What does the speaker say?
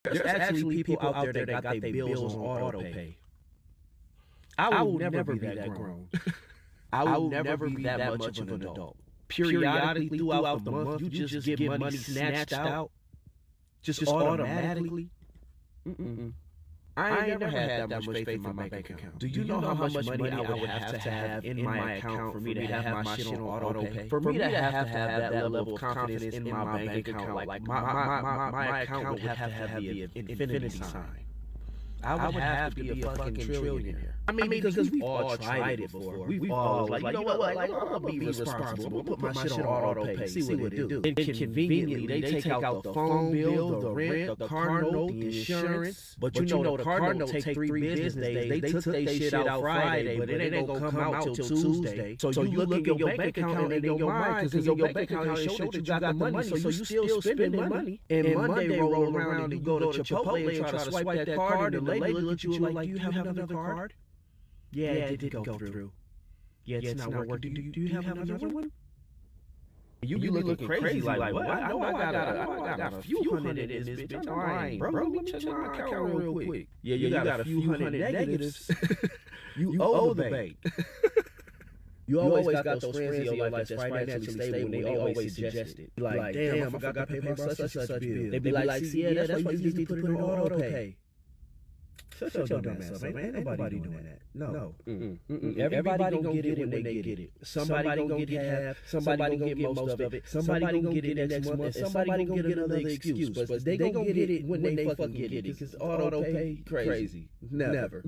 There's actually people out there that got their bills on auto pay. I will never be that grown. I will never be that much of an adult. Periodically throughout the month, you just get money snatched out, just automatically. I ain't never had that much faith in my bank account. Do you know how much money I would have to have in my account for me to have my shit on auto pay? For me to have that level of confidence in my bank account, like my account would have to have the infinity sign. I would have to be a fucking trillionaire. I mean, because we've all tried it before. We've all like, you know what, like, I'm gonna be responsible. I'm gonna put my shit on auto pay, see what it do. And conveniently, they take out the phone bill, the rent, the car note, the insurance. But you know, the car note take 3 business days. They took their shit out Friday, but it ain't gonna come out till Tuesday. So you look at your bank account and in your mind, because your bank account show that you got the money, so you still spending money. And Monday roll around and you go to Chipotle and try to swipe that card, and the lady look at you like, do you have another card? Yeah, it didn't go through. Yeah, it's not working. Do you have another one? You be looking crazy like, what? I know I got a few hundred in this bitch. I ain't, bro. Let me check my account real quick. Yeah, you got a few hundred negatives. You owe the bank. You always got those friends in your life that's financially stable, and they always suggest it. Like, damn, I forgot to pay my such and such bill. They be like, see, yeah, that's why you need to put it on auto pay. Shut your dumb ass up, man. Ain't nobody doing that. No. Everybody gonna get it when they get it. Somebody gonna get half. Somebody gonna get most of it. Somebody gonna get it next month. And somebody gonna get another excuse. But they gonna get it when they fucking get it. Because auto pay, crazy. Never.